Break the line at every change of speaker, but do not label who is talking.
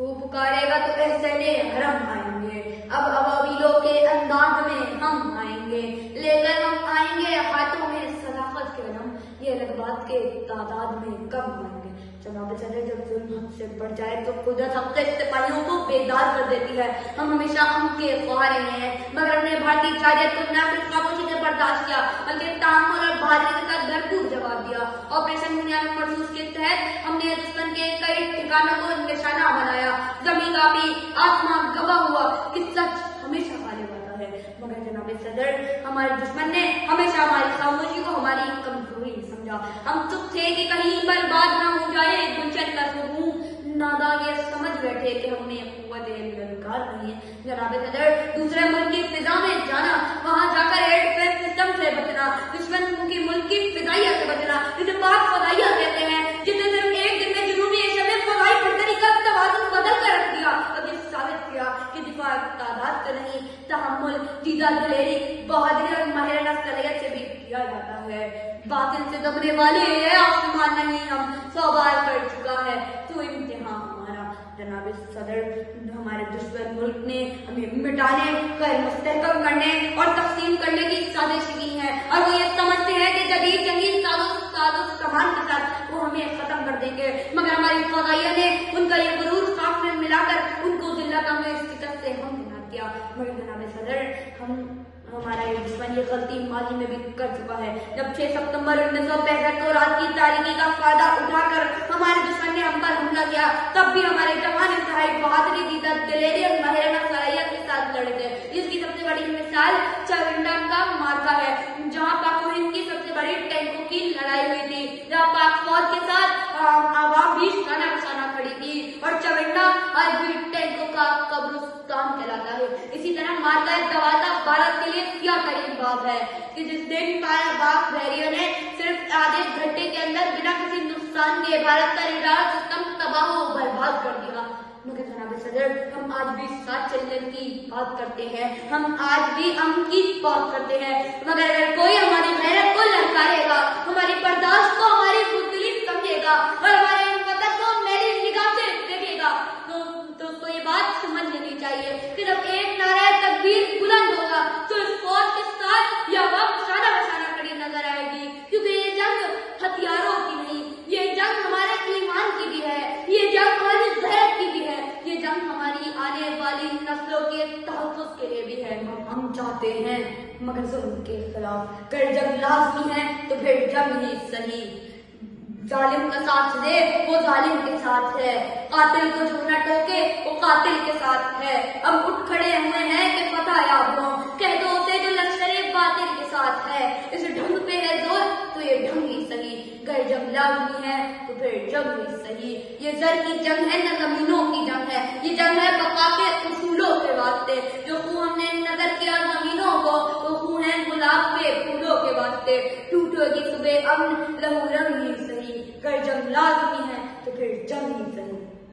تو پکارے گا تو احسانے حرم آئیں گے، اب ابابیلوں کے انداز میں ہم آئیں گے، لے کر ہم آئیں گے ہاتھوں میں صداقت کے علم، یہ لذبات کے تعداد میں کم آئیں گے۔ جناب صدر، جب ظلم حد سے بڑھ جائے تو قدرت حق کے سپاہیوں کو بیدار کر دیتی ہے۔ ہم ہمیشہ ہم کے خواہ رہے ہیں، مگر ہم نے بھارتی جارحیت کو نہ صرف خاموشی سے برداشت کیا بلکہ تحمل اور بہادری کے ساتھ بھرپور جواب دیا۔ آپریشن بنیاد مرسوس کے تحت ہم نے دشمن کے کئی ٹھکانوں کو نشانہ بنایا، زمین کاپی، آسمان گواہ ہوا کہ سچ ہمیشہ غالب آتا ہے۔ مگر جناب صدر، ہمارے دشمن نے ہمیشہ ہماری خاموشی کو ہماری کمزوری سمجھا۔ ہم چپ تھے کہ کہیں برباد نہ ہو جائے گلشن کا سکون، نادا یہ سمجھ بیٹھے کہ ہم نے قوت للکار نہیں ہے۔ جناب صدر، دوسرے ملک کی فضا میں جانا، وہاں جا کر ایئر ڈیفینس سسٹم سے بچنا، دشمن کی ملک کی فضائیہ سے بچنا، جسے پاک فضائیہ کہتے ہیں، جس نے صرف ایک دن میں جنوبی ایشیا میں فضائی برتری کا توازن بدل کر رکھ دیا اور یہ ثابت کیا کہ دفاع تعداد سے نہیں، تحمل، جیدہ دلیری، بہادری اور ماہرانہ صلاحیت سے بھی کیا جاتا ہے۔ باطل سے دبنے والے یہ آسمان نہیں، ہم 100 بار کر چکا ہے تو امتحان ہمارا۔ جناب صدر، ہمارے دشمن ملک نے ہمیں مٹانے، غیر مستحکم کرنے اور تقسیم کرنے کی سازش کی ہے، اور وہ یہ سمجھتے ہیں کہ جدید جنگی سامان کے ساتھ وہ ہمیں ختم کر دیں گے، مگر ہماری فضائیہ نے ان کا یہ غرور خاک میں ملا کر ان کو ذلت میں شکست سے ہم بنا دیا۔ مگر جناب صدر، ہمارا یہ دشمن یہ غلطی ماضی میں بھی کر چکا ہے۔ جب 6 ستمبر 1965 کو رات کی تاریکی کا فائدہ اٹھا کر ہمارے دشمن نے ہم پر حملہ کیا، تب بھی ہمارے جوان انتہائی بہادری، جیدہ دلیری اور ماہرانہ صلاحیت کے ساتھ لڑے تھے۔ اس کی سب سے بڑی مثال چاونڈا کا مارکا ہے، جہاں پاک و ہند کی سب سے بڑی ٹینکوں کی لڑائی ہوئی تھی، جہاں پاک فوج کے ساتھ عوام بھی شانہ بشانہ کھڑی تھی، اور چاونڈا آج بھی ٹینکوں کا قبرستان کہلاتا ہے۔ اسی طرح مارکا دوازہ بھارت کے لیے سیاہ ترین باب ہے کہ جس دن پاک بحریوں نے صرف آدھے گھنٹے کے اندر بنا کسی نقصان کے بھارت کا ریڈار سسٹم تباہ و برباد کر دیا۔ مگر جناب صدر، ہم آج بھی ساتھ چلنے کی بات کرتے ہیں، ہم آج بھی امن کی بات کرتے ہیں، مگر اگر کوئی ہماری غیرت کو للکارے گا، ہماری برداشت کو ہماری بزدلی سمجھے گا اور ہمارے وطن کو میری نگاہ سے دیکھے گا تو یہ بات سمجھ لینی چاہیے کہ جب ایک نعرہ تکبیر بلند ہوگا تو اس فوج کے ساتھ یہ عوام شانہ بشانہ کھڑی نظر آئے گی، کیونکہ یہ جنگ ہتھیاروں کی نہیں، یہ جنگ ہمارے ایمان کی بھی ہے، یہ جنگ ہماری غیرت کی بھی ہے، یہ جنگ ہماری آنے والی نسلوں کے تحفظ کے لیے بھی ہے۔ ہم چاہتے ہیں مگر ظلم کے خلاف، اگر جنگ لازمی ہے تو پھر جنگ ہی صحیح۔ ظالم کا ساتھ دے وہ ظالم کے ساتھ ہے، قاتل کو جو نہ ٹوکے وہ قاتل کے ساتھ ہے۔ اب اٹھ کھڑے ہوئے ہیں کہ فتح یاب ہو، کہہ دو اسے جو لشکر باطل کے ساتھ ہے، اس ڈھنگ پہ ہے زور تو یہ ڈھنگ ہی صحیح، گر جنگ لازمی ہے تو پھر جنگ ہی صحیح۔ یہ زر کی جنگ ہے نہ زمینوں کی جنگ ہے، یہ جنگ ہے بقا کے اصولوں کے واسطے، جو خون ہم نے نظر کیا زمینوں کو وہ خون ہے گلاب کے پھولوں کے واسطے۔ ٹوٹے گی صبح امن، لہو